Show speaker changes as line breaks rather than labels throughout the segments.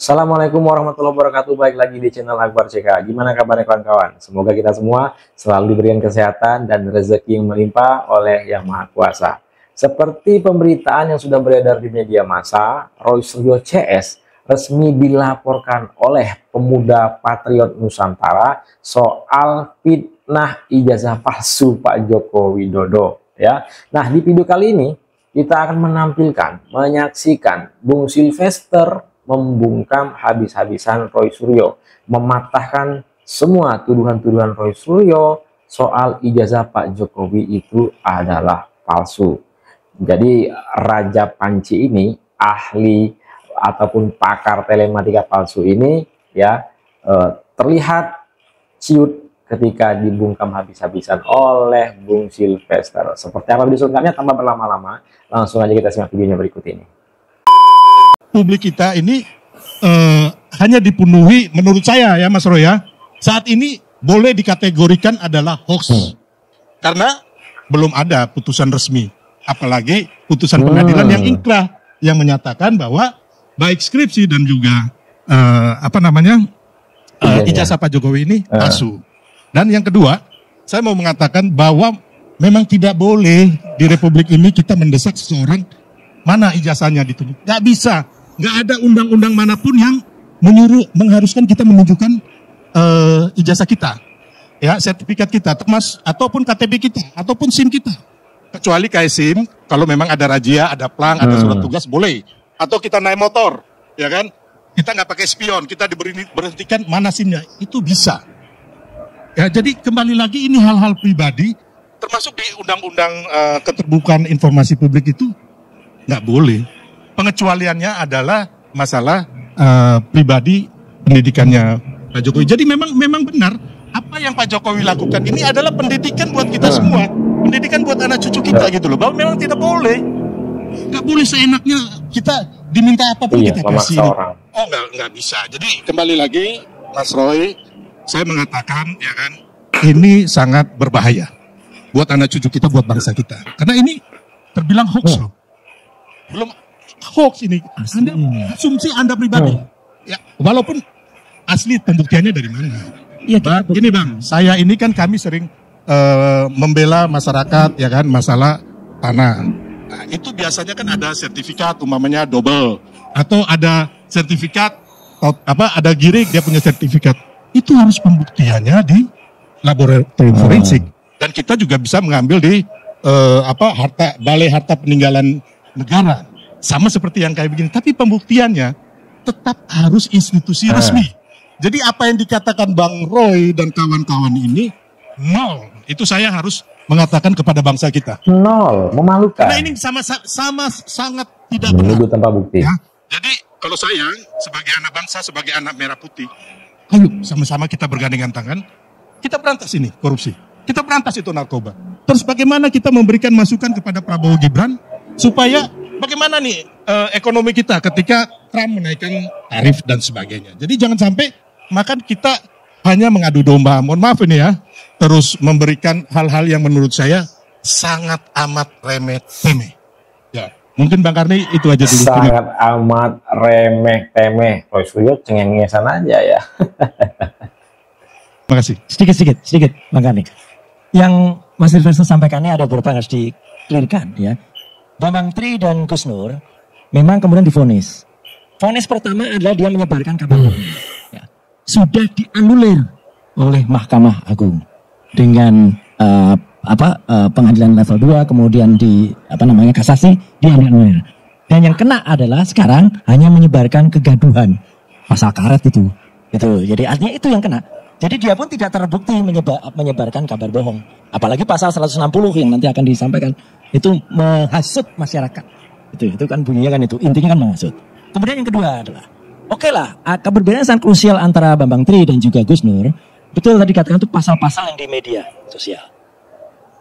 Assalamualaikum warahmatullahi wabarakatuh. Baik lagi di channel Akbar CK. Gimana kabarnya kawan-kawan? Semoga kita semua selalu diberikan kesehatan dan rezeki yang melimpah oleh Yang Maha Kuasa. Seperti pemberitaan yang sudah beredar di media massa, Roy Suryo CS resmi dilaporkan oleh pemuda Patriot Nusantara soal fitnah ijazah palsu Pak Joko Widodo. Ya, nah di video kali ini kita akan menyaksikan Bung Sylvester membungkam habis-habisan Roy Suryo, mematahkan semua tuduhan-tuduhan Roy Suryo soal ijazah Pak Jokowi itu adalah palsu. Jadi Raja Panci ini, ahli ataupun pakar telematika palsu ini ya, terlihat ciut ketika dibungkam habis-habisan oleh Bung Sylvester. Seperti apa video selengkapnya tanpa berlama-lama, langsung aja kita simak videonya berikut ini.
Publik kita ini hanya dipenuhi, menurut saya ya Mas Roy ya, saat ini boleh dikategorikan adalah hoax. Karena belum ada putusan resmi, apalagi putusan pengadilan yang inkrah yang menyatakan bahwa baik skripsi dan juga ijazah Pak Jokowi ini palsu. Dan yang kedua, saya mau mengatakan bahwa memang tidak boleh di Republik ini kita mendesak seseorang mana ijazahnya ditunjuk. Nggak bisa. Nggak ada undang-undang manapun yang mengharuskan kita menunjukkan ijazah kita, ya, sertifikat kita, ataupun KTP kita, ataupun SIM kita. Kecuali kayak SIM, kalau memang ada razia, ada plang, ada surat tugas, boleh. Atau kita naik motor, ya kan? Kita nggak pakai spion, kita diberhentikan mana SIM-nya, itu bisa. Ya, jadi kembali lagi ini hal-hal pribadi, termasuk di Undang-Undang Keterbukaan Informasi Publik itu nggak boleh. Pengecualiannya adalah masalah pribadi pendidikannya Pak Jokowi. Jadi memang benar apa yang Pak Jokowi lakukan ini adalah pendidikan buat kita semua, pendidikan buat anak cucu kita gitu loh. Bahwa memang tidak boleh, nggak boleh seenaknya kita diminta apapun kita kasih. Oh nggak bisa. Jadi kembali lagi Mas Roy, saya mengatakan ya kan, ini sangat berbahaya buat anak cucu kita, buat bangsa kita. Karena ini terbilang hoax loh. Belum hoax ini, asumsi Anda pribadi. Ya, walaupun asli pembuktiannya dari mana? Ya, gini Bang, saya ini kan kami sering membela masyarakat ya kan, masalah tanah. Nah, itu biasanya kan ada sertifikat umpamanya double atau ada sertifikat ada giring dia punya sertifikat. Itu harus pembuktiannya di laboratorium forensik. Dan kita juga bisa mengambil di balai harta peninggalan negara. Sama seperti yang kayak begini, tapi pembuktiannya tetap harus institusi resmi. Jadi apa yang dikatakan Bang Roy dan kawan-kawan ini, nol. Itu saya harus mengatakan kepada bangsa kita.
Nol, memalukan.
Karena ini sama sangat tidak benar.
Menuduh tanpa bukti.
Ya, jadi kalau saya sebagai anak bangsa, sebagai anak merah putih, ayo sama-sama kita bergandengan tangan, kita berantas ini korupsi. Kita berantas itu narkoba. Terus bagaimana kita memberikan masukan kepada Prabowo Gibran supaya bagaimana nih ekonomi kita ketika Trump menaikkan tarif dan sebagainya. Jadi jangan sampai makan kita hanya mengadu domba. Mohon maaf ini ya. Terus memberikan hal-hal yang menurut saya sangat amat remeh-temeh. Ya, mungkin Bang Karni itu aja dulu.
Sangat amat remeh-temeh. Roy Suryo cengeng-cengengesan aja ya.
Terima kasih.
Sedikit Bang Karni. Yang Mas Sylvester sampaikan ini ada beberapa yang harus di-clearkan ya. Bambang Tri dan Gus Nur memang kemudian divonis. Vonis pertama adalah dia menyebarkan kabar bohong. Ya. Sudah dianulir oleh Mahkamah Agung dengan pengadilan level 2, kemudian di kasasi dianulir. Dan yang kena adalah sekarang hanya menyebarkan kegaduhan, pasal karet itu. Jadi artinya itu yang kena. Jadi dia pun tidak terbukti menyebarkan kabar bohong. Apalagi pasal 160 yang nanti akan disampaikan. Itu menghasut masyarakat. Itu kan bunyinya kan itu. Intinya kan menghasut. Kemudian yang kedua adalah, oke lah, keberbedaan sangat krusial antara Bambang Tri dan juga Gus Nur. Betul tadi katakan itu pasal-pasal yang di media sosial.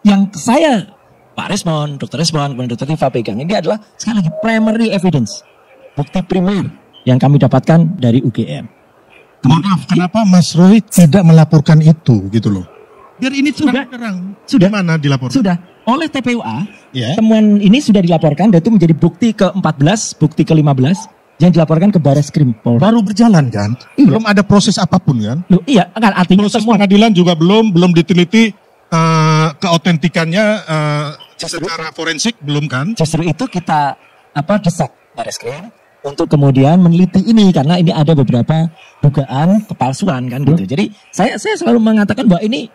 Yang saya, Pak Resmond, Dr. Resmond, kemudian Dr. Tifa pegang ini adalah sekali lagi primary evidence. Bukti primer yang kami dapatkan dari UGM.
Mohon maaf, kenapa Mas Roy tidak melaporkan itu gitu loh? Biar ini
sudah
mana dilaporkan?
Sudah. Oleh TPUA,
yeah.
Temuan ini sudah dilaporkan dan itu menjadi bukti ke-14, bukti ke-15 yang dilaporkan ke Barreskrim Polri.
Baru berjalan kan?
Iya.
Belum ada proses apapun kan?
Loh, iya, kan artinya
Proses
semua
pengadilan juga belum diteliti keautentikannya secara forensik belum kan?
justru itu kita desak Barreskrim untuk kemudian meneliti ini karena ini ada beberapa dugaan kepalsuan kan gitu. Jadi saya selalu mengatakan bahwa ini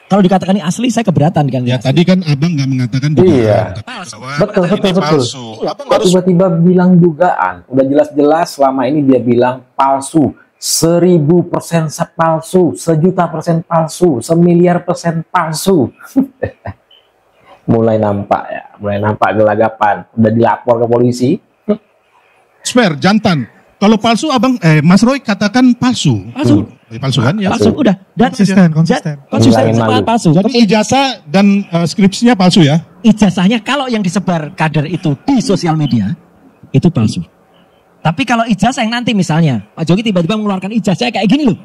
kalau dikatakan ini asli saya keberatan kan.
Ya tadi kan abang nggak mengatakan
Iya.
Palsu.
Betul.
palsu. Abang
Kok
harus
tiba-tiba bilang dugaan? Udah jelas-jelas selama ini dia bilang palsu. 1000% palsu, 1.000.000% palsu, 1.000.000.000% palsu. mulai nampak gelagapan. Udah dilapor ke polisi.
spare jantan. Kalau palsu abang Mas Roy katakan palsu. Palsu kan ya?
Palsu udah dan
Konsisten.
Hilangin
sama
malu.
palsu.
Jadi ijazah dan skripsinya palsu ya?
Ijazahnya kalau yang disebar kader itu di sosial media itu palsu. Tapi kalau ijazah yang nanti misalnya Pak Jokowi tiba-tiba mengeluarkan ijazah kayak gini loh.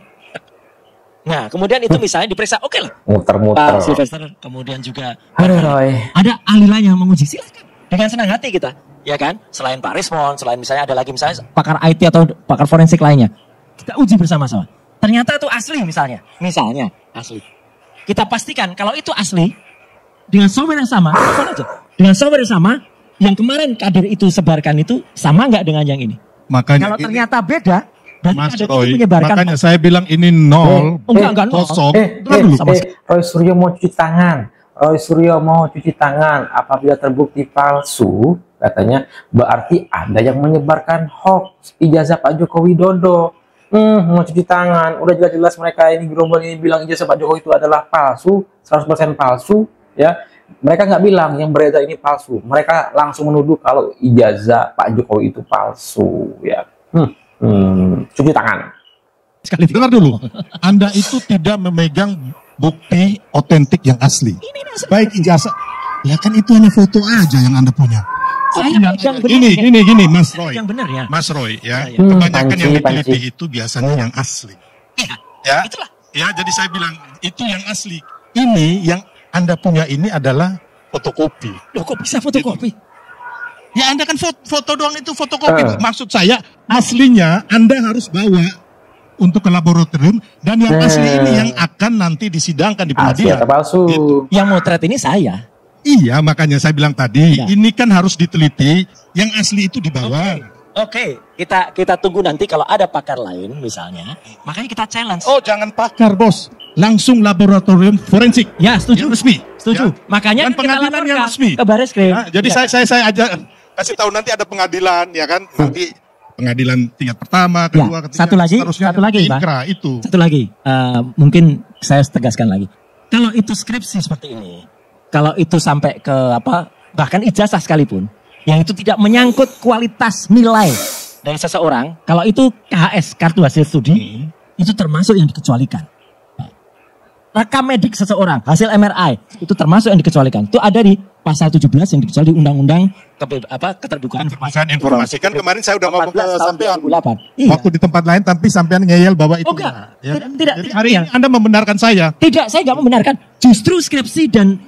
Nah kemudian itu misalnya diperiksa, oke lah.
Muter-muter.
Pak Sylvester kemudian juga
Aduh, Roy.
ada ahli lain yang menguji, silakan dengan senang hati kita, ya kan? Selain Pak Rismon, selain misalnya ada lagi misalnya pakar IT atau pakar forensik lainnya, kita uji bersama-sama. Ternyata itu asli misalnya asli. Kita pastikan kalau itu asli dengan software yang sama, telepon aja. Dengan software yang sama, yang kemarin kader itu sebarkan itu sama nggak dengan yang ini?
Makanya
Kalau ternyata beda, berarti
Mas
kader itu
Roy,
menyebarkan.
makanya saya bilang ini nol,
Enggak nol.
kosong.
Sama
Roy Suryo mau cuci tangan. Apabila terbukti palsu, katanya berarti ada yang menyebarkan hoax ijazah Pak Joko Widodo. Mau cuci tangan. Udah jelas-jelas mereka ini gerombol ini bilang ijazah Pak Jokowi itu adalah palsu, 100% palsu, ya. Mereka nggak bilang yang beredar ini palsu. Mereka langsung menuduh kalau ijazah Pak Jokowi itu palsu, ya. Cuci tangan.
Dengar dulu, Anda itu tidak memegang bukti otentik yang asli. Baik ijazah, ya kan itu hanya foto aja yang Anda punya.
Yang benar,
Gini, Mas Roy.
yang benar ya.
Mas Roy, ya,
Ya.
kebanyakan yang
Panci.
diteliti itu biasanya yang asli. Ya,
Itulah.
ya, jadi saya bilang itu yang asli. Ini yang Anda punya ini adalah fotokopi.
Loh kok bisa fotokopi?
Ya Anda kan foto doang itu fotokopi.
Eh.
Maksud saya aslinya Anda harus bawa untuk ke laboratorium dan yang asli ini yang akan nanti disidangkan di
Asli
pengadilan.
atau palsu?
Gitu.
Yang motret ini saya.
Iya, makanya saya bilang tadi,
Ya.
ini kan harus diteliti, yang asli itu dibawa.
Oke, kita tunggu nanti kalau ada pakar lain misalnya, makanya kita challenge.
Oh, jangan pakar, Bos. Langsung laboratorium forensik.
Ya, setuju.
Yang resmi.
Setuju.
Ya.
Makanya
Dan
kita
pengadilan yang
laporkan
resmi.
ke Barreskrim.
Ya, jadi
Ya.
saya ajak kasih tahu nanti ada pengadilan, ya kan? Nanti pengadilan tingkat pertama, kedua, ketiga,
satu lagi,
seterusnya.
satu lagi, Pak.
Inkra itu.
Satu lagi, mungkin saya tegaskan lagi. Kalau itu skripsi seperti ini, kalau itu sampai ke bahkan ijazah sekalipun, yang itu tidak menyangkut kualitas nilai dari seseorang, kalau itu KHS, kartu hasil studi, itu termasuk yang dikecualikan. Rekam medik seseorang, hasil MRI, itu termasuk yang dikecualikan. Itu ada di pasal 17 yang dikecuali Undang-Undang Keterbukaan
Bukan informasi. Kan kemarin saya udah ngomong ke
14 tahun
sampean.
2008. Iya.
Waktu di tempat lain, tapi sampean ngeyel bahwa itu.
Oh, enggak.
Ya.
Tidak,
Jadi
tidak.
hari ini Anda membenarkan saya.
Tidak, saya nggak membenarkan. Justru skripsi dan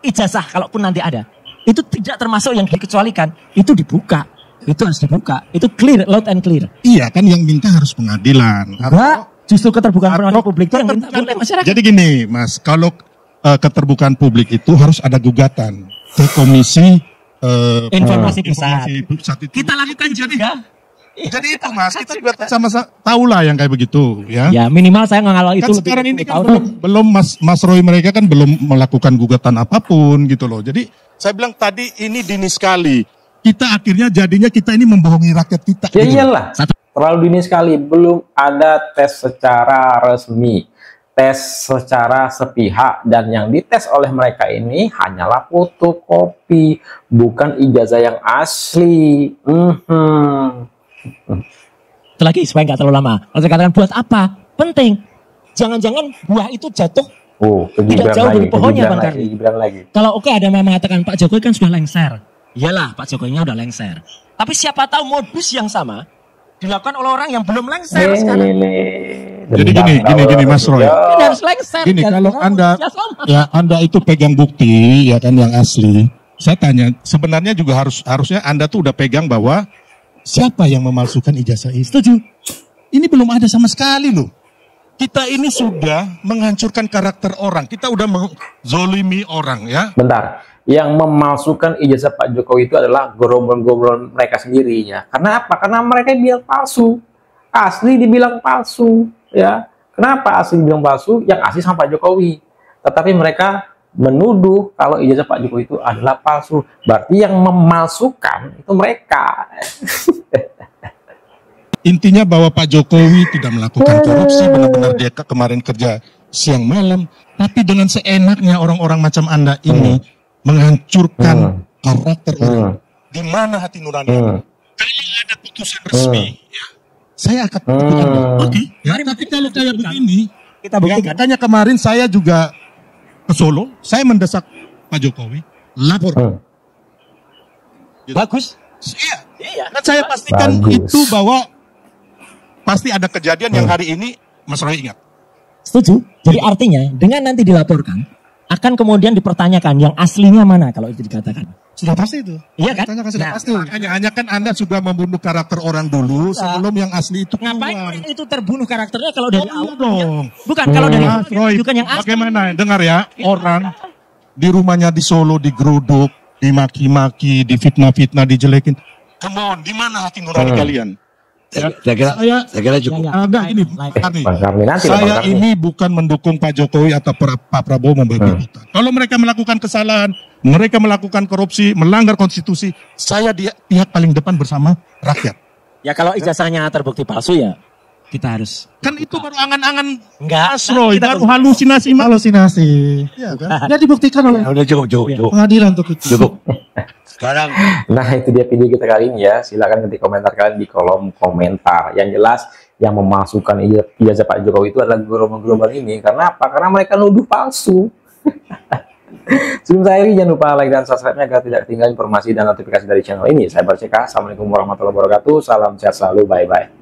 ijazah, kalaupun nanti ada, itu tidak termasuk yang dikecualikan. Itu dibuka. Itu harus dibuka. Itu clear, loud and clear.
Iya, kan yang minta harus pengadilan.
Enggak, justru keterbukaan
Atau-
informasi publik itu yang minta oleh masyarakat.
Jadi gini, Mas, kalau keterbukaan publik itu harus ada gugatan ke komisi
Informasi pusat.
pusat itu.
Kita lakukan juga.
Jadi itu, Mas, kita juga sama-sama tahu lah yang kayak begitu, ya.
Ya minimal saya ngalaw itu
Kan
lebih
sekarang
dari
ini
10
kan
tahun.
belum Mas Roy mereka kan belum melakukan gugatan apapun gitu loh. Jadi saya bilang tadi ini dini sekali. Kita akhirnya jadinya kita ini membohongi rakyat kita.
Ya
gitu.
iyalah, terlalu dini sekali. Belum ada tes secara resmi, tes secara sepihak, dan yang dites oleh mereka ini hanyalah fotokopi, bukan ijazah yang asli.
Satu lagi supaya nggak terlalu lama. Kalau saya katakan buat apa? Penting. Jangan-jangan buah itu jatuh.
Oh,
Tidak jauh dari pohonnya, Bang Karli.
Gibran lagi.
Kalau oke ada yang mengatakan Pak Jokowi kan sudah lengser. Iyalah Pak Jokowinya udah lengser. Tapi siapa tahu modus yang sama dilakukan oleh orang yang belum lengser sekarang.
Jadi gini, Mas Roy.
Ini harus lengser.
Gini,
kan?
kalau Anda
Ya, sama.
ya Anda itu pegang bukti ya kan yang asli. Saya tanya, sebenarnya juga harusnya Anda tuh udah pegang bahwa siapa yang memalsukan ijazah ini? Setuju? Ini belum ada sama sekali loh. Kita ini sudah menghancurkan karakter orang. Kita udah menzolimi orang ya.
Bentar, yang memalsukan ijazah Pak Jokowi itu adalah gerombol-gerombol mereka sendirinya. Karena apa? Karena mereka bilang palsu. Asli dibilang palsu. Ya. Kenapa asli dibilang palsu? Yang asli sama Pak Jokowi. Tetapi mereka menuduh kalau ijazah Pak Jokowi itu adalah palsu. Berarti yang memalsukan itu mereka.
Intinya bahwa Pak Jokowi tidak melakukan korupsi, benar-benar dia kemarin kerja siang malam, tapi dengan seenaknya orang-orang macam Anda ini menghancurkan karakter orang. Di mana hati nurani? Kalau ada putusan resmi, ya, saya akan buktikan. Oke, ya, tapi kalau kayak begini,
Kita buktikan.
makanya kemarin saya juga ke Solo, saya mendesak Pak Jokowi lapor.
Bagus.
Iya, kan saya pastikan
Bagus.
itu bahwa pasti ada kejadian yang hari ini Mas Roy ingat.
Setuju. Jadi artinya dengan nanti dilaporkan akan kemudian dipertanyakan yang aslinya mana kalau itu dikatakan.
Sudah pasti itu.
Iya kan?
Ditanyakan sudah
Nah,
pasti. Hanya kan Anda sudah membunuh karakter orang dulu sebelum yang asli itu keluar.
Ngapain itu terbunuh karakternya kalau dari awal?
dong.
Bukan kalau dari awal
Mas Roy,
bukan yang asli.
bagaimana? Dengar ya, orang di rumahnya di Solo digeruduk, dimaki-maki, difitnah-fitnah, dijelekin. Come on, di mana hati nurani kalian? Ya,
Saya kira cukup.
agak ini, Bang Karni.
Bang Karni nanti lah, Bang
Saya
Karni.
ini bukan mendukung Pak Jokowi atau Pak Prabowo membagi hutan. Kalau mereka melakukan kesalahan, mereka melakukan korupsi, melanggar konstitusi, saya di pihak paling depan bersama rakyat.
Ya kalau ijazahnya terbukti palsu ya kita harus.
Kan itu baru angan-angan
Enggak.
Mas Roy,
Kita
baru halusinasi.
Halusinasi. Ya kan? Ya dibuktikan oleh
Udah cukup.
pengadilan untuk itu.
Cukup. Sekarang
Nah, itu dia video kita kali ini ya. Silakan ketik komentar kalian di kolom komentar. Yang jelas, yang memasukkan ijazah Pak Jokowi itu adalah gerombol-gerombol ini. Karena apa? Karena mereka nuduh palsu. Sebelum saya akhiri, jangan lupa like dan subscribe-nya agar tidak ketinggalan informasi dan notifikasi dari channel ini. Saya Akbar CK. Assalamualaikum warahmatullahi wabarakatuh. Salam sehat selalu. Bye-bye.